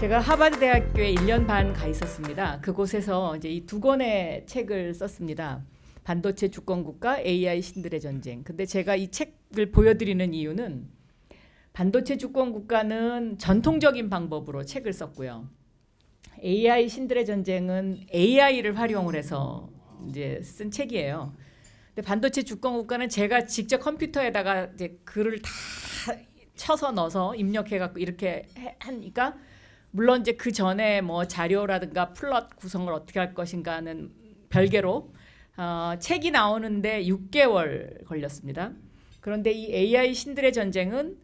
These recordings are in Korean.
제가 하버드 대학교에 1년 반 가 있었습니다. 그곳에서 이제 이 두 권의 책을 썼습니다. 반도체 주권국가, AI 신들의 전쟁. 근데 제가 이 책을 보여드리는 이유는 반도체 주권국가는 전통적인 방법으로 책을 썼고요. AI 신들의 전쟁은 AI를 활용을 해서 이제 쓴 책이에요. 근데 반도체 주권국가는 제가 직접 컴퓨터에다가 이제 글을 다 쳐서 넣어서 입력해갖고 이렇게 하니까 물론 이제 그 전에 뭐 자료라든가 플롯 구성을 어떻게 할 것인가는 별개로 책이 나오는데 6개월 걸렸습니다. 그런데 이 AI 신들의 전쟁은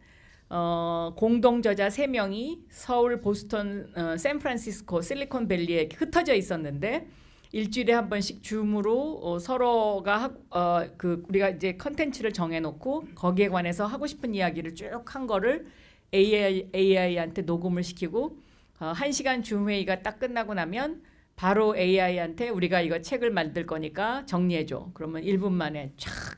공동 저자 3명이 서울, 보스턴, 샌프란시스코, 실리콘밸리에 흩어져 있었는데 일주일에 한 번씩 줌으로 서로가 우리가 이제 컨텐츠를 정해놓고 거기에 관해서 하고 싶은 이야기를 쭉 한 거를 AI한테 녹음을 시키고 1시간 줌 회의가 딱 끝나고 나면 바로 AI한테 우리가 이거 책을 만들 거니까 정리해줘. 그러면 1분 만에 쫙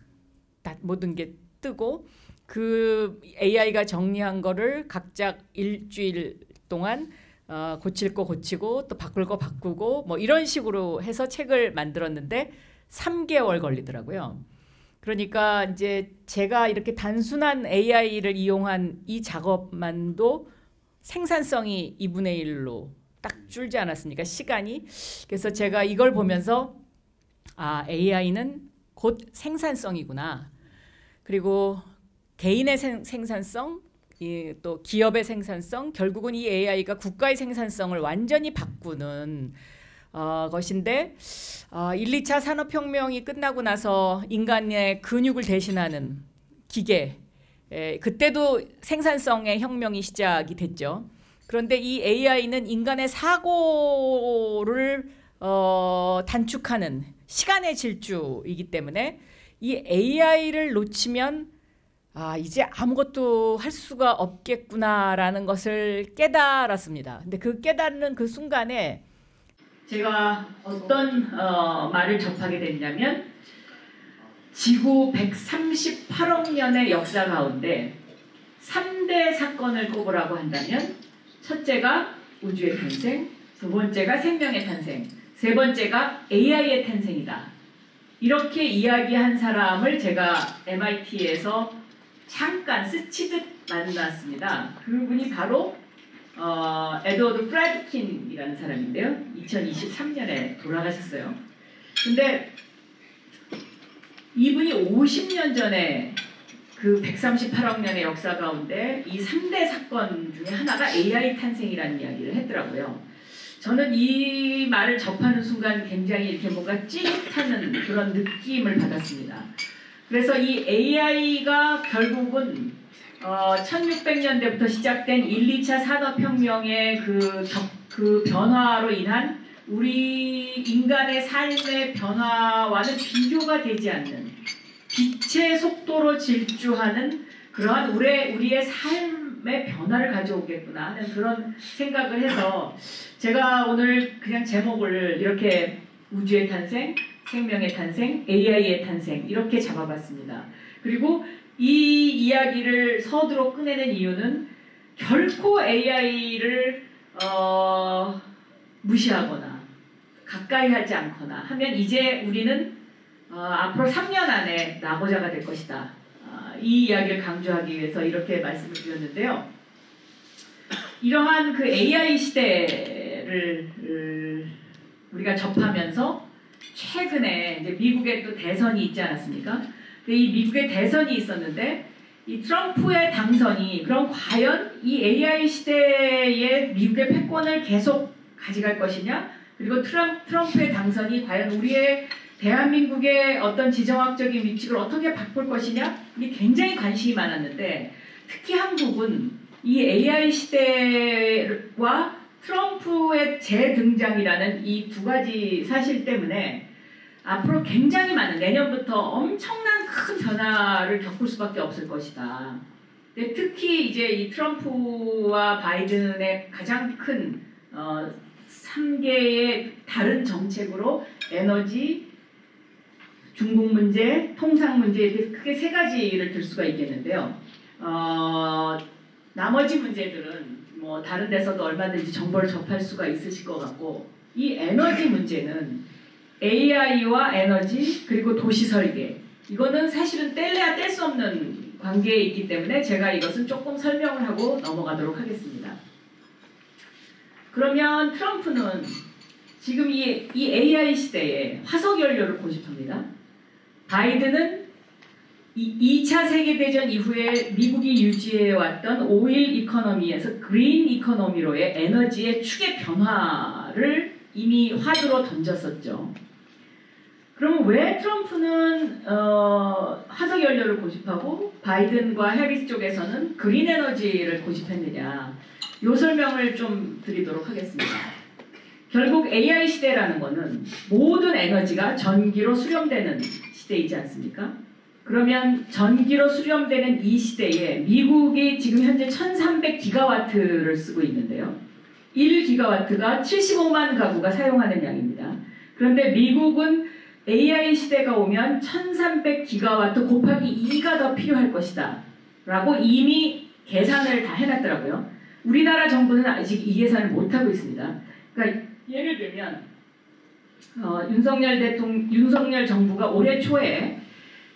모든 게 뜨고 그 AI가 정리한 거를 각자 일주일 동안 고칠 거 고치고 또 바꿀 거 바꾸고 뭐 이런 식으로 해서 책을 만들었는데 3개월 걸리더라고요. 그러니까 이제 제가 이렇게 단순한 AI를 이용한 이 작업만도 생산성이 2분의 1로 딱 줄지 않았습니까? 시간이. 그래서 제가 이걸 보면서 AI는 곧 생산성이구나. 그리고 개인의 생산성, 또 기업의 생산성, 결국은 이 AI가 국가의 생산성을 완전히 바꾸는 것인데 1, 2차 산업혁명이 끝나고 나서 인간의 근육을 대신하는 기계, 그때도 생산성의 혁명이 시작이 됐죠. 그런데 이 AI는 인간의 사고를 단축하는 시간의 질주이기 때문에 이 AI를 놓치면 이제 아무것도 할 수가 없겠구나라는 것을 깨달았습니다. 근데 그 깨닫는 그 순간에 제가 어떤 말을 접하게 됐냐면 지구 138억 년의 역사 가운데 3대 사건을 꼽으라고 한다면 첫째가 우주의 탄생, 두 번째가 생명의 탄생, 세 번째가 AI의 탄생이다. 이렇게 이야기한 사람을 제가 MIT에서 잠깐 스치듯 만났습니다. 그분이 바로 에드워드 프라드킨이라는 사람인데요. 2023년에 돌아가셨어요. 근데 이분이 50년 전에 그 138억 년의 역사 가운데 이 3대 사건 중에 하나가 AI 탄생이라는 이야기를 했더라고요. 저는 이 말을 접하는 순간 굉장히 이렇게 뭔가 찌릿하는 그런 느낌을 받았습니다. 그래서 이 AI가 결국은 1600년대부터 시작된 1, 2차 산업혁명의 그 변화로 인한 우리 인간의 삶의 변화와는 비교가 되지 않는 빛의 속도로 질주하는 그러한 우리의 삶의 변화를 가져오겠구나 하는 그런 생각을 해서 제가 오늘 그냥 제목을 이렇게 우주의 탄생, 생명의 탄생, AI의 탄생 이렇게 잡아봤습니다. 그리고 이 이야기를 서두로 꺼내는 이유는 결코 AI를 무시하거나 가까이 하지 않거나 하면 이제 우리는 앞으로 3년 안에 낙오자가 될 것이다. 이 이야기를 강조하기 위해서 이렇게 말씀을 드렸는데요. 이러한 그 AI 시대를 우리가 접하면서 최근에 이제 미국에 또 대선이 있지 않았습니까? 이 미국에 대선이 있었는데 이 트럼프의 당선이 그럼 과연 이 AI 시대에 미국의 패권을 계속 가져갈 것이냐? 그리고 트럼프의 당선이 과연 우리의 대한민국의 어떤 지정학적인 위치를 어떻게 바꿀 것이냐? 이게 굉장히 관심이 많았는데 특히 한국은 이 AI 시대와 트럼프의 재등장이라는 이 두 가지 사실 때문에 앞으로 굉장히 많은 내년부터 엄청난 큰 변화를 겪을 수밖에 없을 것이다. 근데 특히 이제 이 트럼프와 바이든의 가장 큰 3개의 다른 정책으로 에너지, 중국 문제, 통상 문제 이렇게 크게 3가지를 들 수가 있겠는데요. 나머지 문제들은 뭐 다른 데서도 얼마든지 정보를 접할 수가 있으실 것 같고, 이 에너지 문제는 AI와 에너지 그리고 도시 설계, 이거는 사실은 뗄래야 뗄 수 없는 관계에 있기 때문에 제가 이것은 조금 설명을 하고 넘어가도록 하겠습니다. 그러면 트럼프는 지금 이 AI 시대에 화석연료를 고집합니다. 바이든은 2차 세계대전 이후에 미국이 유지해왔던 오일 이코노미에서 그린 이코노미로의 에너지의 축의 변화를 이미 화두로 던졌었죠. 그러면 왜 트럼프는 화석연료를 고집하고 바이든과 해리스 쪽에서는 그린 에너지를 고집했느냐, 이 설명을 좀 드리도록 하겠습니다. 결국 AI 시대라는 것은 모든 에너지가 전기로 수렴되는 시대이지 않습니까? 그러면 전기로 수렴되는 이 시대에 미국이 지금 현재 1300기가와트를 쓰고 있는데요. 1기가와트가 75만 가구가 사용하는 양입니다. 그런데 미국은 AI 시대가 오면 1300기가와트 곱하기 2가 더 필요할 것이다 라고 이미 계산을 다 해놨더라고요. 우리나라 정부는 아직 이 계산을 못하고 있습니다. 그러니까 예를 들면 윤석열 정부가 올해 초에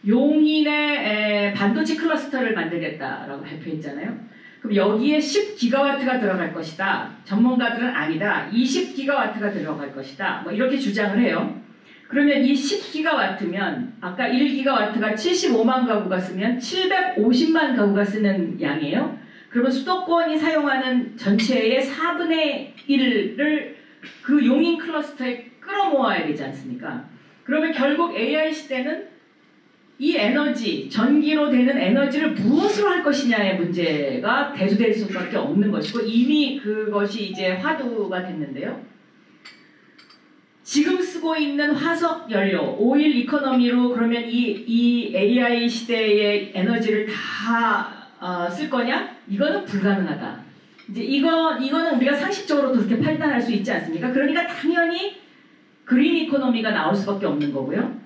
용인에 반도체 클러스터를 만들겠다라고 발표했잖아요. 그럼 여기에 10기가와트가 들어갈 것이다. 전문가들은 아니다. 20기가와트가 들어갈 것이다. 뭐 이렇게 주장을 해요. 그러면 이 10기가와트면 아까 1기가와트가 75만 가구가 쓰면 750만 가구가 쓰는 양이에요. 그러면 수도권이 사용하는 전체의 4분의 1을 그 용인 클러스터에 끌어모아야 되지 않습니까? 그러면 결국 AI 시대는 이 에너지, 전기로 되는 에너지를 무엇으로 할 것이냐의 문제가 대두될 수밖에 없는 것이고, 이미 그것이 이제 화두가 됐는데요. 지금 쓰고 있는 화석 연료, 오일 이코노미로 그러면 이 AI 시대의 에너지를 다 쓸 거냐? 이거는 불가능하다. 이제 이거는 우리가 상식적으로도 그렇게 판단할 수 있지 않습니까? 그러니까 당연히 그린 이코노미가 나올 수밖에 없는 거고요.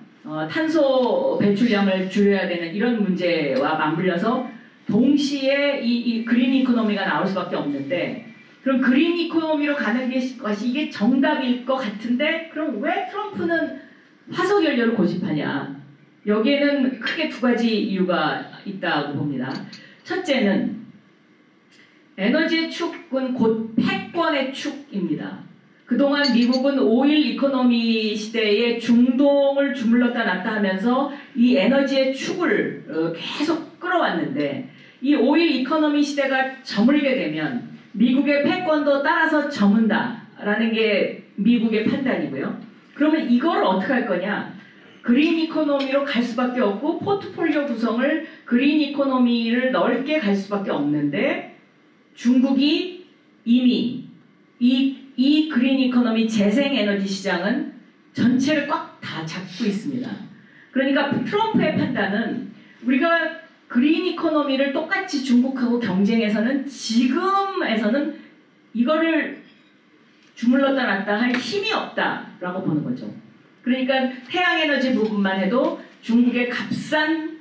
탄소 배출량을 줄여야 되는 이런 문제와 맞물려서 동시에 이 그린 이코노미가 나올 수밖에 없는데, 그럼 그린 이코노미로 가는 것이 이게 정답일 것 같은데, 그럼 왜 트럼프는 화석연료를 고집하냐? 여기에는 크게 두 가지 이유가 있다고 봅니다. 첫째는 에너지의 축은 곧 패권의 축입니다. 그동안 미국은 오일 이코노미 시대에 중동을 주물렀다 놨다 하면서 이 에너지의 축을 계속 끌어왔는데, 이 오일 이코노미 시대가 저물게 되면 미국의 패권도 따라서 저문다라는 게 미국의 판단이고요. 그러면 이걸 어떻게 할 거냐? 그린 이코노미로 갈 수밖에 없고, 포트폴리오 구성을 그린 이코노미를 넓게 갈 수밖에 없는데, 중국이 이미 이 그린 이코노미 재생에너지 시장은 전체를 꽉 다 잡고 있습니다. 그러니까 트럼프의 판단은 우리가 그린 이코노미를 똑같이 중국하고 경쟁해서는 지금에서는 이거를 주물렀다 놨다 할 힘이 없다라고 보는 거죠. 그러니까 태양에너지 부분만 해도 중국의 값싼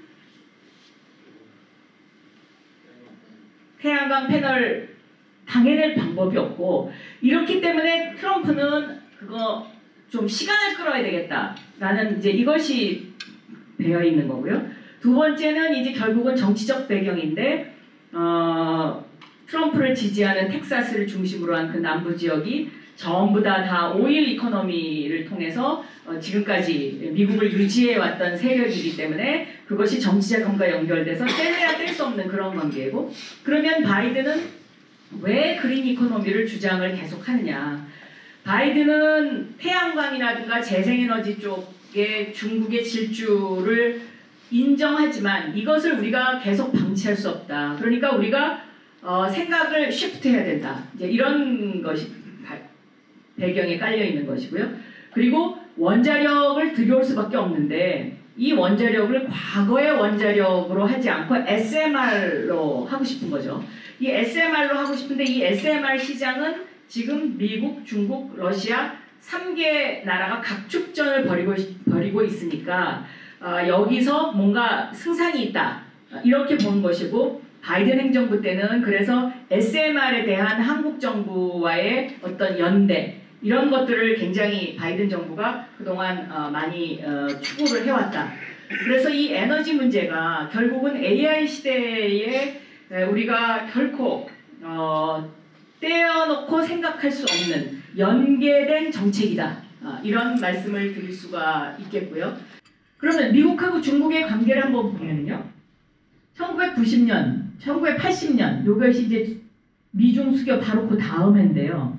태양광 패널 당해낼 방법이 없고, 이렇기 때문에 트럼프는 그거 좀 시간을 끌어야 되겠다라는 이제 이것이 배어 있는 거고요. 두 번째는 이제 결국은 정치적 배경인데, 트럼프를 지지하는 텍사스를 중심으로 한 그 남부 지역이 전부 다 오일 이코노미를 통해서 지금까지 미국을 유지해왔던 세력이기 때문에 그것이 정치 자금과 연결돼서 뗄래야 뗄 수 없는 그런 관계고, 그러면 바이든은 왜 그린 이코노미를 주장을 계속하느냐? 바이든은 태양광이라든가 재생에너지 쪽에 중국의 질주를 인정하지만 이것을 우리가 계속 방치할 수 없다. 그러니까 우리가 생각을 쉬프트해야 된다. 이제 이런 것이 배경에 깔려 있는 것이고요. 그리고 원자력을 들여올 수밖에 없는데, 이 원자력을 과거의 원자력으로 하지 않고 SMR로 하고 싶은 거죠. 이 SMR로 하고 싶은데, 이 SMR 시장은 지금 미국, 중국, 러시아 3개 나라가 각축전을 벌이고 있으니까 여기서 뭔가 승산이 있다, 이렇게 보는 것이고, 바이든 행정부 때는 그래서 SMR에 대한 한국 정부와의 어떤 연대 이런 것들을 굉장히 바이든 정부가 그동안 많이 추구를 해왔다. 그래서 이 에너지 문제가 결국은 AI 시대에 우리가 결코 떼어놓고 생각할 수 없는 연계된 정책이다. 이런 말씀을 드릴 수가 있겠고요. 그러면 미국하고 중국의 관계를 한번 보면요. 1990년, 1980년 요것이 이제 미중 수교 바로 그 다음 해인데요.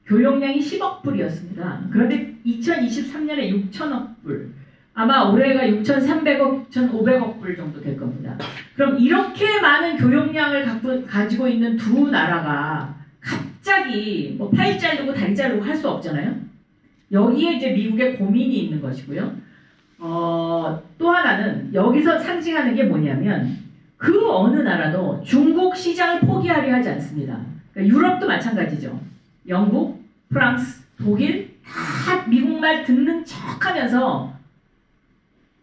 교역량이 10억 불이었습니다. 그런데 2023년에 6천억 불. 아마 올해가 6,300억, 6,500억 불 정도 될 겁니다. 그럼 이렇게 많은 교역량을 가지고 있는 두 나라가 갑자기 뭐 팔 자르고 다리 자르고 할 수 없잖아요. 여기에 이제 미국의 고민이 있는 것이고요. 또 하나는 여기서 상징하는 게 뭐냐면 그 어느 나라도 중국 시장을 포기하려 하지 않습니다. 그러니까 유럽도 마찬가지죠. 영국, 프랑스, 독일 다 미국말 듣는 척하면서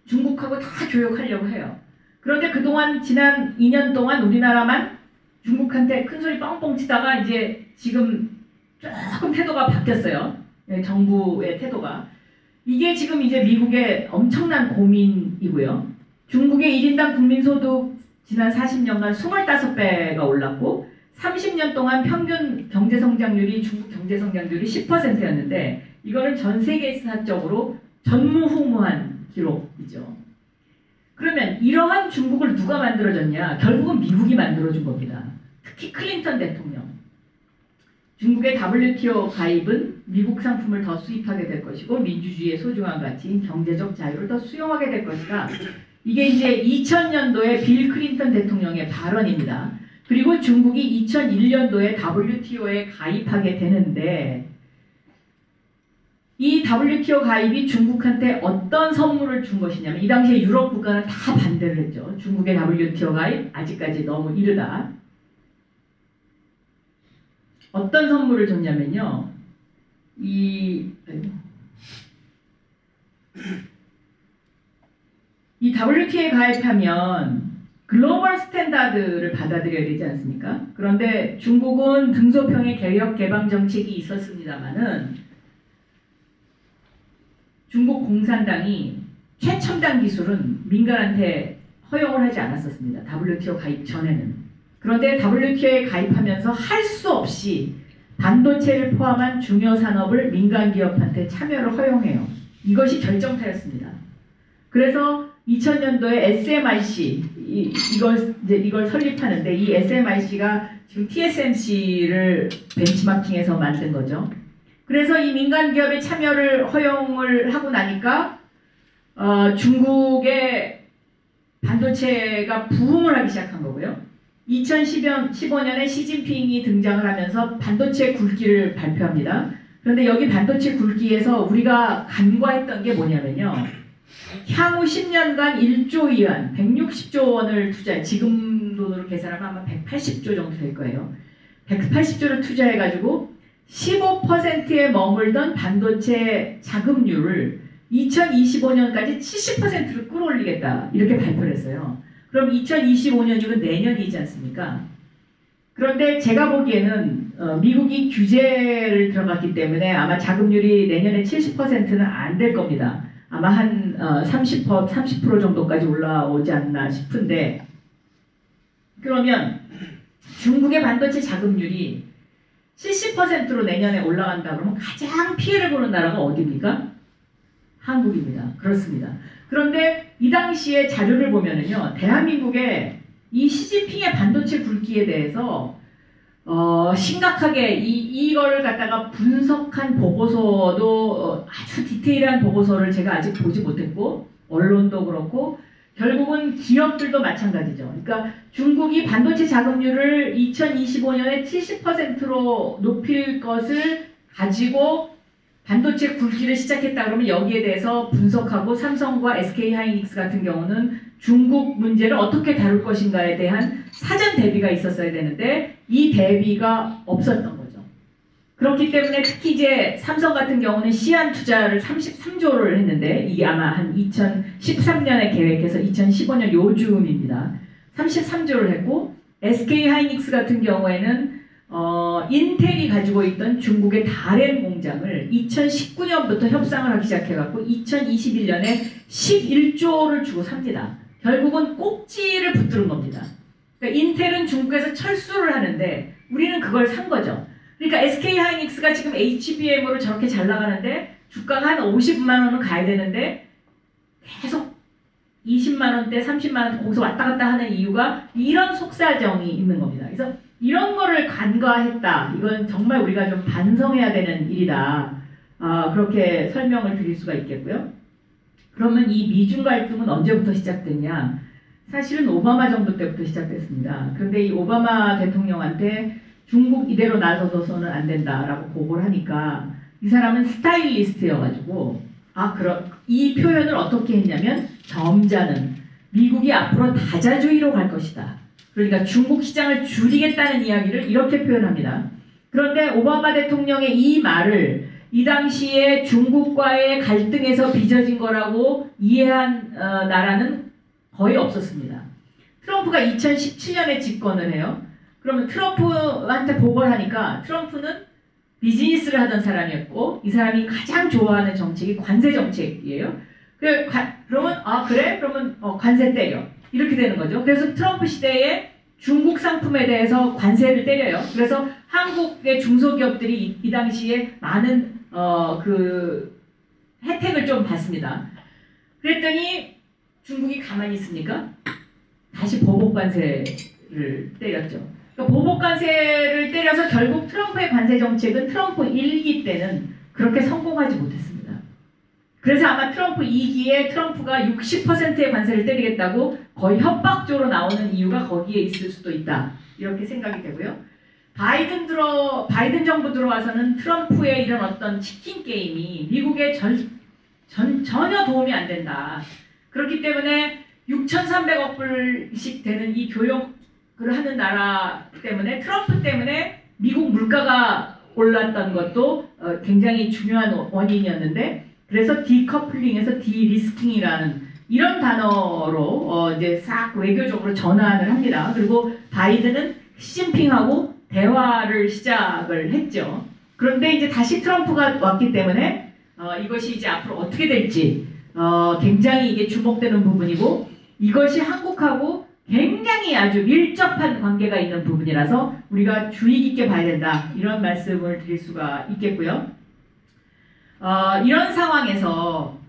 중국하고 다 교역하려고 해요. 그런데 그동안 지난 2년 동안 우리나라만 중국한테 큰소리 뻥뻥 치다가 이제 지금 조금 태도가 바뀌었어요. 정부의 태도가. 이게 지금 이제 미국의 엄청난 고민이고요. 중국의 1인당 국민소득 지난 40년간 25배가 올랐고 30년 동안 평균 경제성장률이 중국 경제성장률이 10%였는데 이거는 전 세계사적으로 전무후무한 기록이죠. 그러면 이러한 중국을 누가 만들어줬냐? 결국은 미국이 만들어준 겁니다. 특히 클린턴 대통령. 중국의 WTO 가입은 미국 상품을 더 수입하게 될 것이고 민주주의의 소중한 가치인 경제적 자유를 더 수용하게 될 것이다. 이게 이제 2000년도에 빌 클린턴 대통령의 발언입니다. 그리고 중국이 2001년도에 WTO에 가입하게 되는데 이 WTO 가입이 중국한테 어떤 선물을 준 것이냐면 이 당시에 유럽 국가는 다 반대를 했죠. 중국의 WTO 가입 아직까지 너무 이르다. 어떤 선물을 줬냐면요. 이 WTO에 가입하면 글로벌 스탠다드를 받아들여야 되지 않습니까? 그런데 중국은 등소평의 개혁 개방 정책이 있었습니다만은 중국 공산당이 최첨단 기술은 민간한테 허용을 하지 않았었습니다. WTO 가입 전에는. 그런데 WTO에 가입하면서 할 수 없이 반도체를 포함한 중요 산업을 민간 기업한테 참여를 허용해요. 이것이 결정타였습니다. 그래서 2000년도에 SMIC 이걸 설립하는데 이 SMIC가 지금 TSMC를 벤치마킹해서 만든 거죠. 그래서 이 민간 기업의 참여를 허용을 하고 나니까 중국의 반도체가 부흥을 하기 시작한 거고요. 2015년에 시진핑이 등장을 하면서 반도체 굵기를 발표합니다. 그런데 여기 반도체 굵기에서 우리가 간과했던 게 뭐냐면요. 향후 10년간 1조 위안, 160조 원을 투자해, 지금 돈으로 계산하면 아마 180조 정도 될 거예요. 180조를 투자해가지고 15%에 머물던 반도체 자금률을 2025년까지 70%로 끌어올리겠다. 이렇게 발표를 했어요. 그럼 2025년이면 내년이지 않습니까? 그런데 제가 보기에는 미국이 규제를 들어갔기 때문에 아마 자금률이 내년에 70%는 안 될 겁니다. 아마 한 30% 정도까지 올라오지 않나 싶은데 그러면 중국의 반도체 자금률이 70%로 내년에 올라간다 그러면 가장 피해를 보는 나라가 어디입니까? 한국입니다. 그렇습니다. 그런데 이 당시에 자료를 보면은요, 대한민국의 이 시진핑의 반도체 굵기에 대해서 심각하게 이거를 갖다가 분석한 보고서도 아주 디테일한 보고서를 제가 아직 보지 못했고 언론도 그렇고 결국은 기업들도 마찬가지죠. 그러니까 중국이 반도체 자금률을 2025년에 70%로 높일 것을 가지고 반도체 굵기를 시작했다 그러면 여기에 대해서 분석하고 삼성과 SK하이닉스 같은 경우는 중국 문제를 어떻게 다룰 것인가에 대한 사전 대비가 있었어야 되는데 이 대비가 없었던 거죠. 그렇기 때문에 특히 이제 삼성 같은 경우는 시안 투자를 33조를 했는데 이게 아마 한 2013년에 계획해서 2015년 요즈음입니다. 33조를 했고 SK 하이닉스 같은 경우에는 인텔이 가지고 있던 중국의 다롄 공장을 2019년부터 협상을 하기 시작해갖고 2021년에 11조를 주고 삽니다. 결국은 꼭지를 붙들은 겁니다. 그러니까 인텔은 중국에서 철수를 하는데 우리는 그걸 산 거죠. 그러니까 SK 하이닉스가 지금 HBM으로 저렇게 잘 나가는데 주가가 한 50만 원은 가야 되는데 계속 20만 원대, 30만 원대 거기서 왔다 갔다 하는 이유가 이런 속사정이 있는 겁니다. 그래서 이런 거를 간과했다. 이건 정말 우리가 좀 반성해야 되는 일이다. 그렇게 설명을 드릴 수가 있겠고요. 그러면 이 미중 갈등은 언제부터 시작됐냐? 사실은 오바마 정부 때부터 시작됐습니다. 그런데 이 오바마 대통령한테 중국 이대로 나서서는 안 된다라고 보고를 하니까 이 사람은 스타일리스트여가지고 이 표현을 어떻게 했냐면 점잖은 미국이 앞으로 다자주의로 갈 것이다. 그러니까 중국 시장을 줄이겠다는 이야기를 이렇게 표현합니다. 그런데 오바마 대통령의 이 말을 이 당시에 중국과의 갈등에서 빚어진 거라고 이해한 나라는 거의 없었습니다. 트럼프가 2017년에 집권을 해요. 그러면 트럼프한테 보고를 하니까 트럼프는 비즈니스를 하던 사람이었고 이 사람이 가장 좋아하는 정책이 관세 정책이에요. 그러면 그래? 그러면 관세 때려. 이렇게 되는 거죠. 그래서 트럼프 시대에 중국 상품에 대해서 관세를 때려요. 그래서 한국의 중소기업들이 이 당시에 많은 그 혜택을 좀 받습니다. 그랬더니 중국이 가만히 있습니까? 다시 보복 관세를 때렸죠. 그러니까 보복 관세를 때려서 결국 트럼프의 관세 정책은 트럼프 1기 때는 그렇게 성공하지 못했습니다. 그래서 아마 트럼프 2기에 트럼프가 60%의 관세를 때리겠다고 거의 협박조로 나오는 이유가 거기에 있을 수도 있다. 이렇게 생각이 되고요. 바이든 정부 들어와서는 트럼프의 이런 어떤 치킨 게임이 미국에 전혀 도움이 안 된다. 그렇기 때문에 6,300억 불씩 되는 이 교역을 하는 나라 때문에 트럼프 때문에 미국 물가가 올랐던 것도 굉장히 중요한 원인이었는데 그래서 디커플링에서 디리스킹이라는 이런 단어로 이제 싹 외교적으로 전환을 합니다. 그리고 바이든은 시진핑하고 대화를 시작을 했죠. 그런데 이제 다시 트럼프가 왔기 때문에 이것이 이제 앞으로 어떻게 될지 굉장히 이게 주목되는 부분이고 이것이 한국하고 굉장히 아주 밀접한 관계가 있는 부분이라서 우리가 주의 깊게 봐야 된다. 이런 말씀을 드릴 수가 있겠고요. 이런 상황에서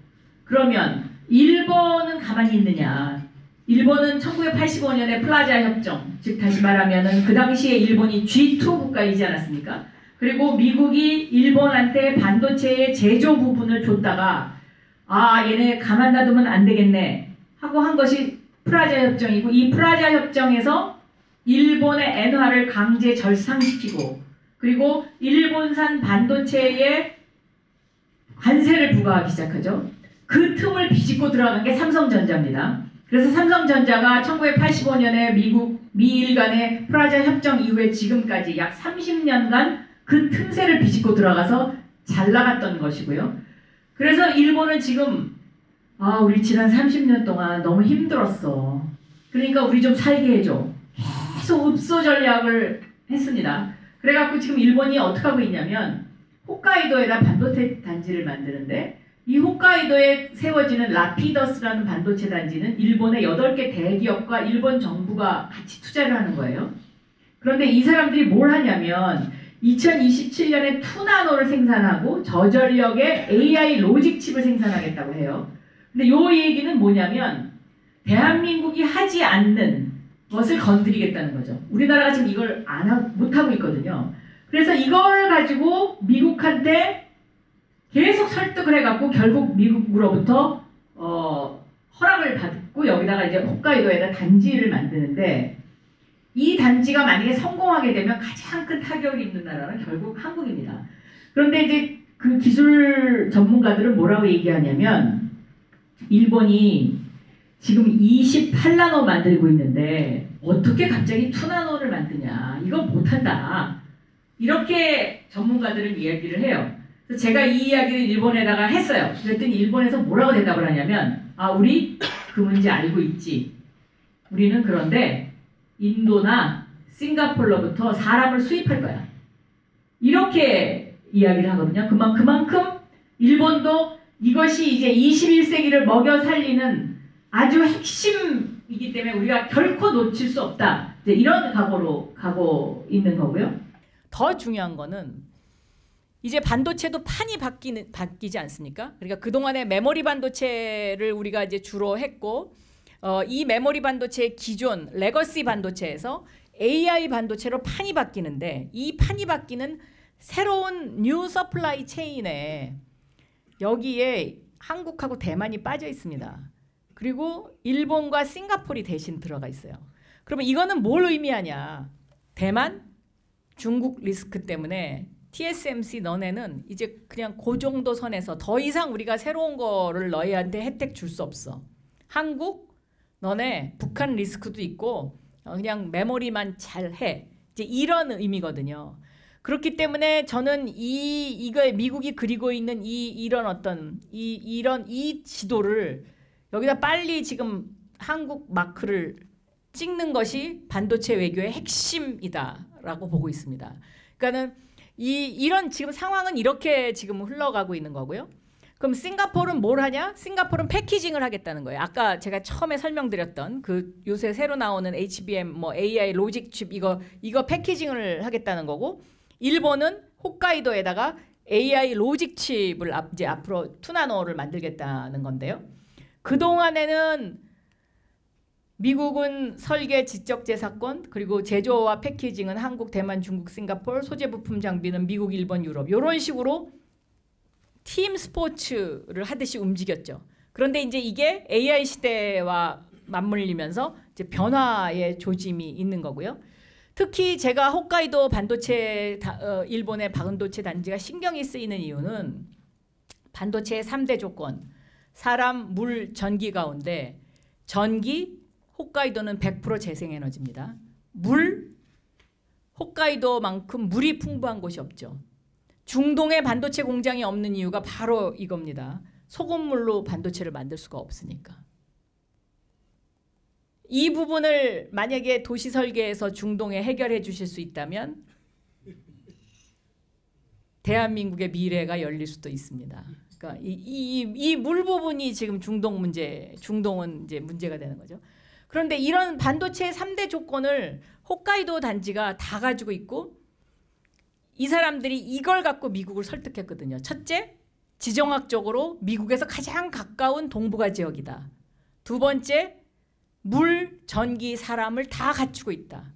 그러면 일본은 가만히 있느냐? 일본은 1985년에 플라자 협정, 즉 다시 말하면은 그 당시에 일본이 G2 국가이지 않았습니까? 그리고 미국이 일본한테 반도체의 제조 부분을 줬다가 얘네 가만 놔두면 안 되겠네 하고 한 것이 프라자 협정이고 이 프라자 협정에서 일본의 엔화를 강제 절상시키고 그리고 일본산 반도체에 관세를 부과하기 시작하죠. 그 틈을 비집고 들어간 게 삼성전자입니다. 그래서 삼성전자가 1985년에 미일 간의 프라자 협정 이후에 지금까지 약 30년간 그 틈새를 비집고 들어가서 잘 나갔던 것이고요. 그래서 일본은 지금 우리 지난 30년 동안 너무 힘들었어. 그러니까 우리 좀 살게 해줘. 계속 읍소 전략을 했습니다. 그래갖고 지금 일본이 어떻게 하고 있냐면 홋카이도에다 반도체 단지를 만드는데 이 홋카이도에 세워지는 라피더스라는 반도체 단지는 일본의 8개 대기업과 일본 정부가 같이 투자를 하는 거예요. 그런데 이 사람들이 뭘 하냐면 2027년에 2나노를 생산하고 저전력의 AI 로직 칩을 생산하겠다고 해요. 근데 이 얘기는 뭐냐면 대한민국이 하지 않는 것을 건드리겠다는 거죠. 우리나라가 지금 이걸 못하고 있거든요. 그래서 이걸 가지고 미국한테 계속 설득을 해갖고 결국 미국으로부터 허락을 받고 여기다가 이제 홋카이도에다 단지를 만드는데 이 단지가 만약에 성공하게 되면 가장 큰 타격이 있는 나라는 결국 한국입니다. 그런데 이제 그 기술 전문가들은 뭐라고 얘기하냐면 일본이 지금 28나노 만들고 있는데 어떻게 갑자기 2나노를 만드냐. 이거 못한다. 이렇게 전문가들은 이야기를 해요. 그래서 제가 이 이야기를 일본에다가 했어요. 그랬더니 일본에서 뭐라고 대답을 하냐면 우리 그 문제 알고 있지. 우리는 그런데 인도나 싱가포르로부터 사람을 수입할 거야. 이렇게 이야기를 하거든요. 그만큼 일본도 이것이 이제 21세기를 먹여 살리는 아주 핵심이기 때문에 우리가 결코 놓칠 수 없다. 이제 이런 각오로 가고 있는 거고요. 더 중요한 거는 이제 반도체도 판이 바뀌지 않습니까? 그러니까 그동안에 메모리 반도체를 우리가 이제 주로 했고 이 메모리 반도체의 기존 레거시 반도체에서 AI 반도체로 판이 바뀌는데 이 판이 바뀌는 새로운 뉴 서플라이 체인에 여기에 한국하고 대만이 빠져 있습니다. 그리고 일본과 싱가포르이 대신 들어가 있어요. 그러면 이거는 뭘 의미하냐? 대만, 중국 리스크 때문에 TSMC 너네는 이제 그냥 그 정도 선에서 더 이상 우리가 새로운 거를 너희한테 혜택 줄 수 없어. 한국, 너네 북한 리스크도 있고 그냥 메모리만 잘해. 이제 이런 의미거든요. 그렇기 때문에 저는 이거 미국이 그리고 있는 이런 어떤 이 지도를 여기다 빨리 지금 한국 마크를 찍는 것이 반도체 외교의 핵심이다라고 보고 있습니다. 그러니까는 이런 지금 상황은 이렇게 지금 흘러가고 있는 거고요. 그럼 싱가포르는 뭘 하냐? 싱가포르는 패키징을 하겠다는 거예요. 아까 제가 처음에 설명드렸던 그 요새 새로 나오는 HBM 뭐 AI 로직 칩 이거 패키징을 하겠다는 거고, 일본은 홋카이도에다가 AI 로직 칩을 이제 앞으로 2나노를 만들겠다는 건데요. 그동안에는 미국은 설계, 지적재산권, 그리고 제조와 패키징은 한국, 대만, 중국, 싱가포르, 소재 부품 장비는 미국, 일본, 유럽 이런 식으로 팀 스포츠를 하듯이 움직였죠. 그런데 이제 이게 AI 시대와 맞물리면서 이제 변화의 조짐이 있는 거고요. 특히 제가 홋카이도 반도체 일본의 반도체 단지가 신경이 쓰이는 이유는 반도체의 3대 조건, 사람, 물, 전기 가운데 전기, 홋카이도는 100% 재생에너지입니다. 물, 홋카이도만큼 물이 풍부한 곳이 없죠. 중동에 반도체 공장이 없는 이유가 바로 이겁니다. 소금물로 반도체를 만들 수가 없으니까. 이 부분을 만약에 도시 설계에서 중동에 해결해 주실 수 있다면 대한민국의 미래가 열릴 수도 있습니다. 그러니까 이 물 부분이 지금 중동은 이제 문제가 되는 거죠. 그런데 이런 반도체의 3대 조건을 홋카이도 단지가 다 가지고 있고, 이 사람들이 이걸 갖고 미국을 설득했거든요. 첫째, 지정학적으로 미국에서 가장 가까운 동북아 지역이다. 두 번째, 물, 전기, 사람을 다 갖추고 있다.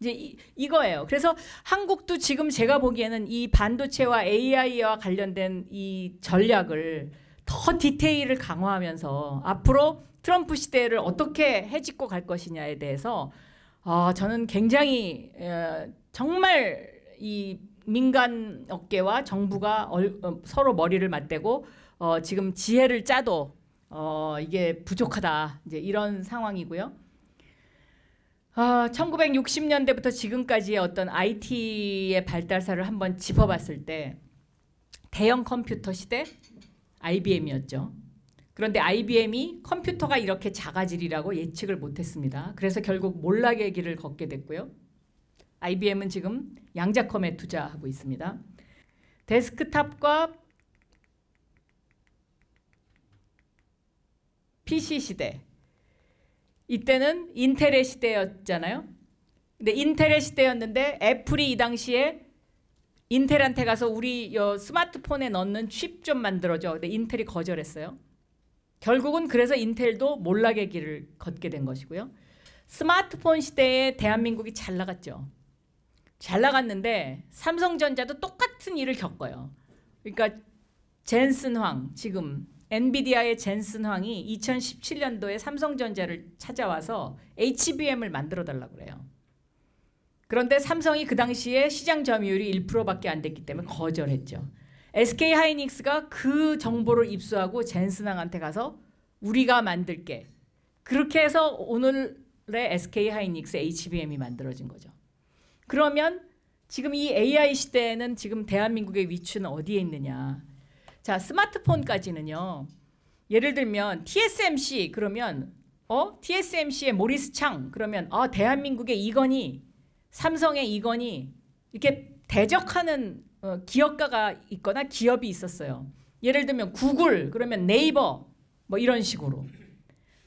이제 이거예요. 그래서 한국도 지금 제가 보기에는 이 반도체와 AI와 관련된 이 전략을 더 디테일을 강화하면서 앞으로 트럼프 시대를 어떻게 해집고 갈 것이냐에 대해서 저는 굉장히 정말 이 민간 업계와 정부가 서로 머리를 맞대고 지금 지혜를 짜도 이게 부족하다, 이제 이런 상황이고요. 1960년대부터 지금까지의 어떤 IT의 발달사를 한번 짚어봤을 때 대형 컴퓨터 시대 IBM이었죠. 그런데 IBM이 컴퓨터가 이렇게 작아지리라고 예측을 못했습니다. 그래서 결국 몰락의 길을 걷게 됐고요. IBM은 지금 양자컴에 투자하고 있습니다. 데스크탑과 PC 시대, 이때는 인텔의 시대였잖아요. 근데 인텔의 시대였는데 애플이 이 당시에 인텔한테 가서 우리 스마트폰에 넣는 칩 좀 만들어줘. 근데 인텔이 거절했어요. 결국은 그래서 인텔도 몰락의 길을 걷게 된 것이고요. 스마트폰 시대에 대한민국이 잘 나갔죠. 잘 나갔는데 삼성전자도 똑같은 일을 겪어요. 그러니까 젠슨 황, 지금 엔비디아의 젠슨 황이 2017년도에 삼성전자를 찾아와서 HBM을 만들어 달라고 그래요. 그런데 삼성이 그 당시에 시장 점유율이 1%밖에 안 됐기 때문에 거절했죠. SK 하이닉스가 그 정보를 입수하고 젠슨 황한테 가서 우리가 만들게. 그렇게 해서 오늘의 SK 하이닉스 HBM이 만들어진 거죠. 그러면 지금 이 AI 시대에는 지금 대한민국의 위치는 어디에 있느냐. 자, 스마트폰까지는요. 예를 들면 TSMC 그러면 TSMC의 모리스 창 그러면 대한민국의 이건희, 삼성의 이건희 이렇게 대적하는 기업가가 있거나 기업이 있었어요. 예를 들면 구글 그러면 네이버 뭐 이런 식으로.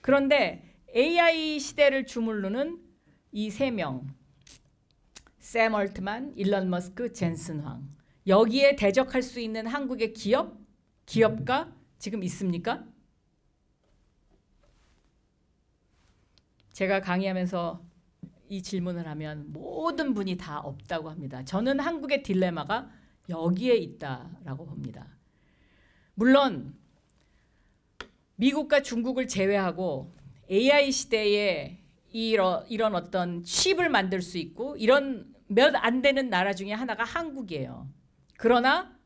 그런데 AI 시대를 주물르는 이 세 명, 샘 얼트만, 일론 머스크, 젠슨 황. 여기에 대적할 수 있는 한국의 기업가 지금 있습니까? 제가 강의하면서 이 질문을 하면 모든 분이 다 없다고 합니다. 저는 한국의 딜레마가 여기에 있다라고 봅니다. 물론 미국과 중국을 제외하고 AI 시대에 이런 어떤 칩을 만들 수 있고 이런 몇 안 되는 나라 중에 하나가 한국이에요. 그러나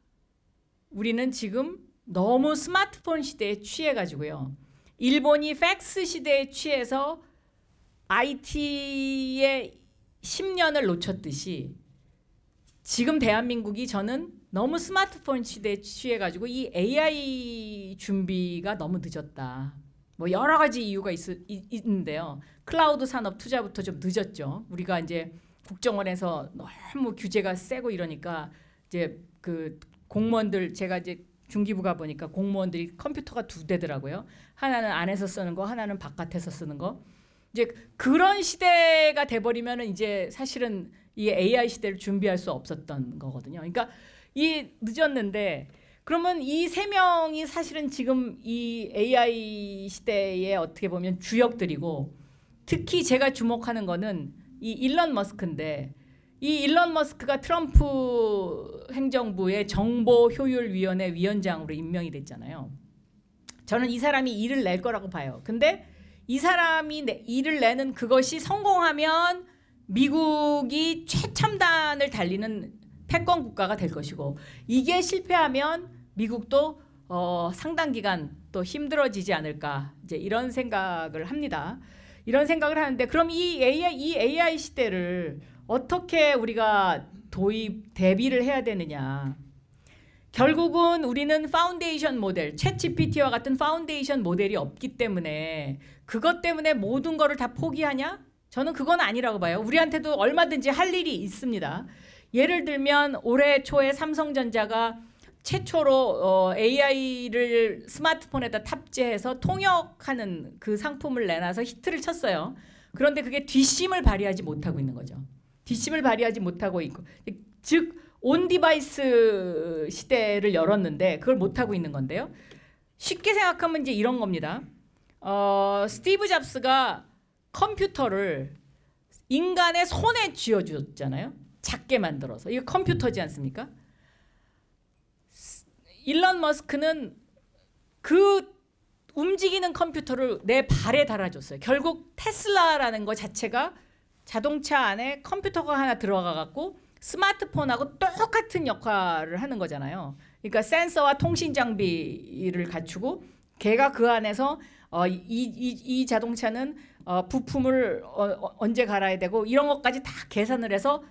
우리는 지금 너무 스마트폰 시대에 취해가지고요. 일본이 팩스 시대에 취해서 IT의 10년을 놓쳤듯이 지금 대한민국이 저는 너무 스마트폰 시대에 취해가지고 이 AI 준비가 너무 늦었다. 뭐 여러 가지 이유가 있는데요. 클라우드 산업 투자부터 좀 늦었죠. 우리가 이제 국정원에서 너무 규제가 세고 이러니까 이제 그 공무원들 제가 이제 중기부 가 보니까 공무원들이 컴퓨터가 2대더라고요. 하나는 안에서 쓰는 거, 하나는 바깥에서 쓰는 거. 이제 그런 시대가 돼버리면은 이제 사실은 이 AI 시대를 준비할 수 없었던 거거든요. 그러니까 이 늦었는데 그러면 이 세 명이 사실은 지금 이 AI 시대에 어떻게 보면 주역들이고 특히 제가 주목하는 거는 이 일론 머스크인데 이 일론 머스크가 트럼프 행정부의 정보효율위원회 위원장으로 임명이 됐잖아요. 저는 이 사람이 일을 낼 거라고 봐요. 근데 이 사람이 일을 내는 그것이 성공하면 미국이 최첨단을 달리는 패권 국가가 될 것이고 이게 실패하면 미국도 상당 기간 또 힘들어지지 않을까 이제 이런 생각을 합니다. 이런 생각을 하는데 그럼 이 AI 시대를 어떻게 우리가 대비를 해야 되느냐. 결국은 우리는 파운데이션 모델, 챗GPT와 같은 파운데이션 모델이 없기 때문에 그것 때문에 모든 거를 다 포기하냐? 저는 그건 아니라고 봐요. 우리한테도 얼마든지 할 일이 있습니다. 예를 들면 올해 초에 삼성전자가 최초로 AI를 스마트폰에다 탑재해서 통역하는 그 상품을 내놔서 히트를 쳤어요. 그런데 그게 뒷심을 발휘하지 못하고 있는 거죠. 뒷심을 발휘하지 못하고 있고 즉 온디바이스 시대를 열었는데 그걸 못하고 있는 건데요. 쉽게 생각하면 이제 이런 겁니다. 스티브 잡스가 컴퓨터를 인간의 손에 쥐어줬잖아요. 작게 만들어서. 이거 컴퓨터지 않습니까? 일론 머스크는 그 움직이는 컴퓨터를 내 발에 달아줬어요. 결국 테슬라라는 거 자체가 자동차 안에 컴퓨터가 하나 들어가 갖고 스마트폰하고 똑같은 역할을 하는 거잖아요. 그러니까 센서와 통신 장비를 갖추고 걔가 그 안에서 이 자동차는 부품을 언제 갈아야 되고 이런 것까지 다 계산을 해서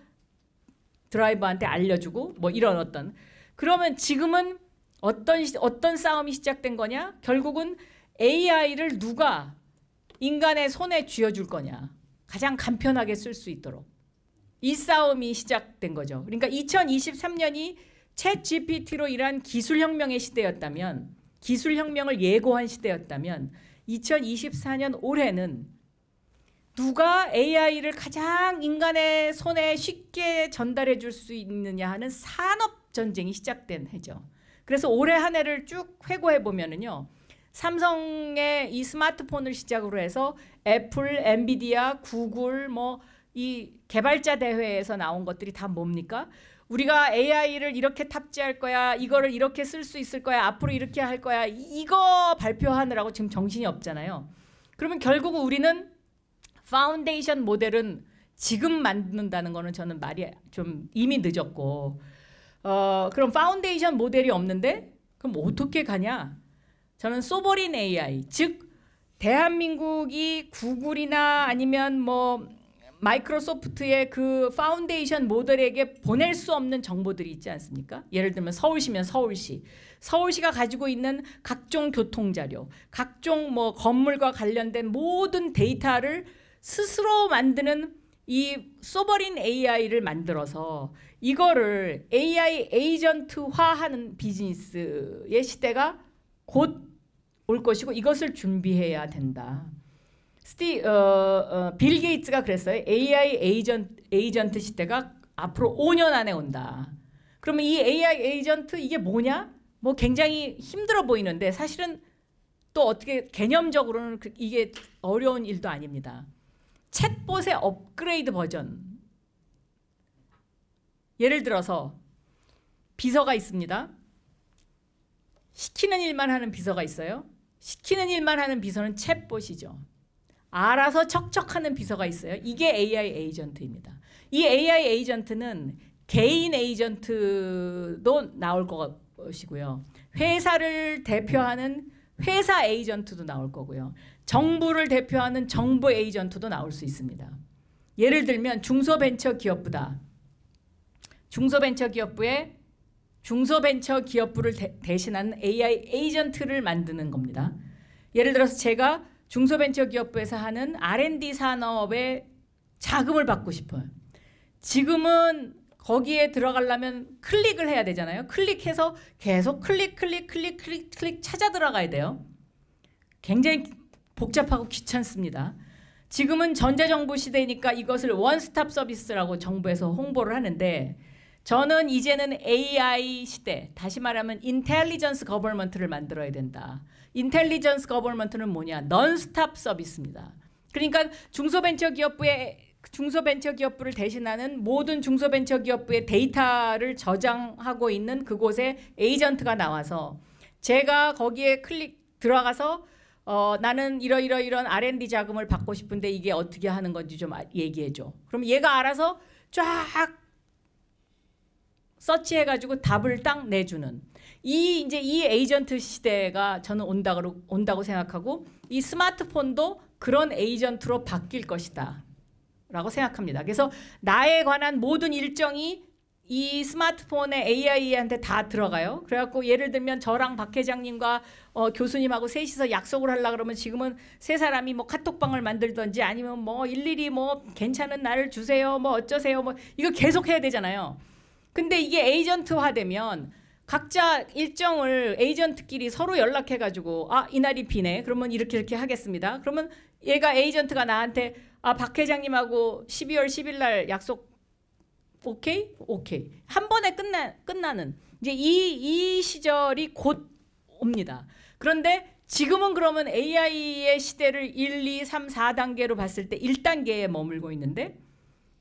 드라이버한테 알려주고 뭐 이런 어떤. 그러면 지금은 어떤 싸움이 시작된 거냐? 결국은 AI를 누가 인간의 손에 쥐어줄 거냐. 가장 간편하게 쓸 수 있도록. 이 싸움이 시작된 거죠. 그러니까 2023년이 챗 GPT로 인한 기술혁명의 시대였다면, 기술혁명을 예고한 시대였다면 2024년 올해는 누가 AI를 가장 인간의 손에 쉽게 전달해 줄 수 있느냐 하는 산업전쟁이 시작된 해죠. 그래서 올해 한 해를 쭉 회고해 보면은요. 삼성의 이 스마트폰을 시작으로 해서 애플, 엔비디아, 구글 뭐 이 개발자 대회에서 나온 것들이 다 뭡니까? 우리가 AI를 이렇게 탑재할 거야. 이거를 이렇게 쓸 수 있을 거야. 앞으로 이렇게 할 거야. 이거 발표하느라고 지금 정신이 없잖아요. 그러면 결국 우리는 파운데이션 모델은 지금 만든다는 거는 저는 말이 좀 이미 늦었고 그럼 파운데이션 모델이 없는데 그럼 어떻게 가냐? 저는 소버린 AI 즉 대한민국이 구글이나 아니면 뭐 마이크로소프트의 그 파운데이션 모델에게 보낼 수 없는 정보들이 있지 않습니까? 예를 들면 서울시면 서울시가 가지고 있는 각종 교통자료, 각종 뭐 건물과 관련된 모든 데이터를 스스로 만드는 이 소버린 AI를 만들어서 이거를 AI 에이전트화하는 비즈니스의 시대가 곧 올 것이고 이것을 준비해야 된다. 빌 게이츠가 그랬어요. AI 에이전트 시대가 앞으로 5년 안에 온다. 그러면 이 AI 에이전트 이게 뭐냐? 뭐 굉장히 힘들어 보이는데 사실은 또 어떻게 개념적으로는 이게 어려운 일도 아닙니다. 챗봇의 업그레이드 버전. 예를 들어서 비서가 있습니다. 시키는 일만 하는 비서가 있어요. 시키는 일만 하는 비서는 챗봇이죠. 알아서 척척하는 비서가 있어요. 이게 AI 에이전트입니다. 이 AI 에이전트는 개인 에이전트도 나올 것이고요. 회사를 대표하는 회사 에이전트도 나올 거고요. 정부를 대표하는 정부 에이전트도 나올 수 있습니다. 예를 들면 중소벤처기업부다. 중소벤처기업부를 대신하는 AI 에이전트를 만드는 겁니다. 예를 들어서 제가 중소벤처기업부에서 하는 R&D 산업에 자금을 받고 싶어요. 지금은 거기에 들어가려면 클릭을 해야 되잖아요. 클릭해서 계속 클릭 찾아 들어가야 돼요. 굉장히 복잡하고 귀찮습니다. 지금은 전자정부 시대니까 이것을 원스톱 서비스라고 정부에서 홍보를 하는데 저는 이제는 AI 시대, 다시 말하면 인텔리전스 거버먼트를 만들어야 된다. 인텔리전스 거버먼트는 뭐냐? 넌스톱 서비스입니다. 그러니까 중소벤처기업부를 대신하는 모든 중소벤처기업부의 데이터를 저장하고 있는 그곳에 에이전트가 나와서 제가 거기에 들어가서 나는 이런 R&D 자금을 받고 싶은데 이게 어떻게 하는 건지 좀 얘기해줘. 그럼 얘가 알아서 쫙 서치해가지고 답을 딱 내주는 이 에이전트 시대가 저는 온다고 생각하고 이 스마트폰도 그런 에이전트로 바뀔 것이다 라고 생각합니다. 그래서 나에 관한 모든 일정이 이 스마트폰의 AI한테 다 들어가요. 그래갖고 예를 들면 저랑 박 회장님과 교수님하고 셋이서 약속을 하려고 그러면 지금은 세 사람이 뭐 카톡방을 만들든지 아니면 뭐 일일이 뭐 괜찮은 날을 주세요 뭐 어쩌세요 뭐 이거 계속 해야 되잖아요. 근데 이게 에이전트화되면 각자 일정을 에이전트끼리 서로 연락해가지고 이날이 비네. 그러면 이렇게 하겠습니다. 그러면 얘가 에이전트가 나한테 박 회장님하고 12월 10일 날 약속 오케이? 한 번에 끝나는 이제 이 시절이 곧 옵니다. 그런데 지금은 그러면 AI의 시대를 1, 2, 3, 4단계로 봤을 때 1단계에 머물고 있는데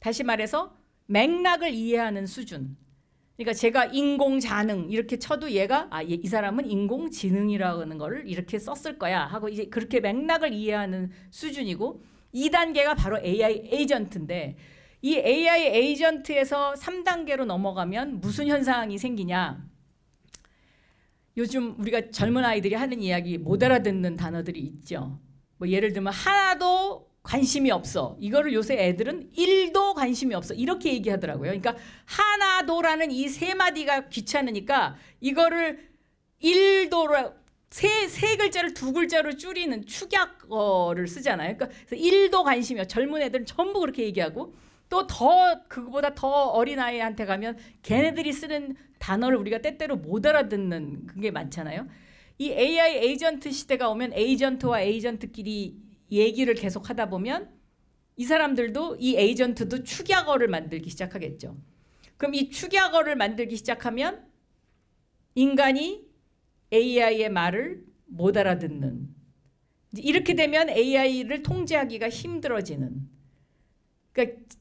다시 말해서 맥락을 이해하는 수준. 그러니까 제가 인공지능 이렇게 쳐도 얘가 이 사람은 인공지능이라는 거를 이렇게 썼을 거야 하고 이제 그렇게 맥락을 이해하는 수준이고 2단계가 바로 AI 에이전트인데 이 AI 에이전트에서 3단계로 넘어가면 무슨 현상이 생기냐. 요즘 우리가 젊은 아이들이 하는 이야기 못 알아듣는 단어들이 있죠. 뭐 예를 들면 하나도 관심이 없어. 이거를 요새 애들은 1도 관심이 없어. 이렇게 얘기하더라고요. 그러니까 하나도라는 이 세 마디가 귀찮으니까 이거를 1도로 세 글자를 두 글자로 줄이는 축약어를 쓰잖아요. 그러니까 1도 관심이 없어. 젊은 애들은 전부 그렇게 얘기하고 또 그거보다 더 어린 아이한테 가면 걔네들이 쓰는 단어를 우리가 때때로 못 알아듣는 그게 많잖아요. 이 AI 에이전트 시대가 오면 에이전트와 에이전트끼리 얘기를 계속 하다 보면 이 사람들도 이 에이전트도 축약어를 만들기 시작하겠죠. 그럼 이 축약어를 만들기 시작하면 인간이 AI의 말을 못 알아듣는 이렇게 되면 AI를 통제하기가 힘들어지는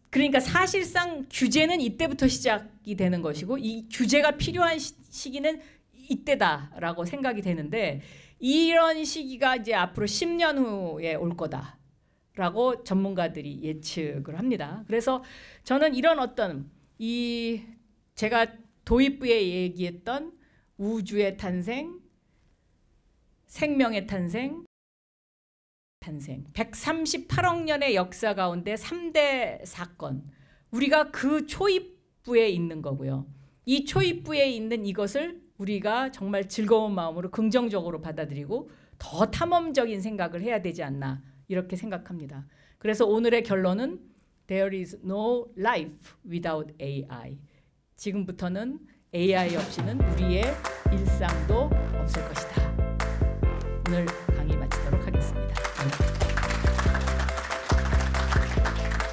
그러니까 사실상 규제는 이때부터 시작이 되는 것이고 이 규제가 필요한 시기는 이때다라고 생각이 되는데 이런 시기가 이제 앞으로 10년 후에 올 거다라고 전문가들이 예측을 합니다. 그래서 저는 이런 제가 도입부에 얘기했던 우주의 탄생, 생명의 탄생, 탄생. 138억 년의 역사 가운데 3대 사건. 우리가 그 초입부에 있는 거고요. 이 초입부에 있는 이것을 우리가 정말 즐거운 마음으로 긍정적으로 받아들이고 더 탐험적인 생각을 해야 되지 않나 이렇게 생각합니다. 그래서 오늘의 결론은 There is no life without AI. 지금부터는 AI 없이는 우리의 일상도 없을 것입니다.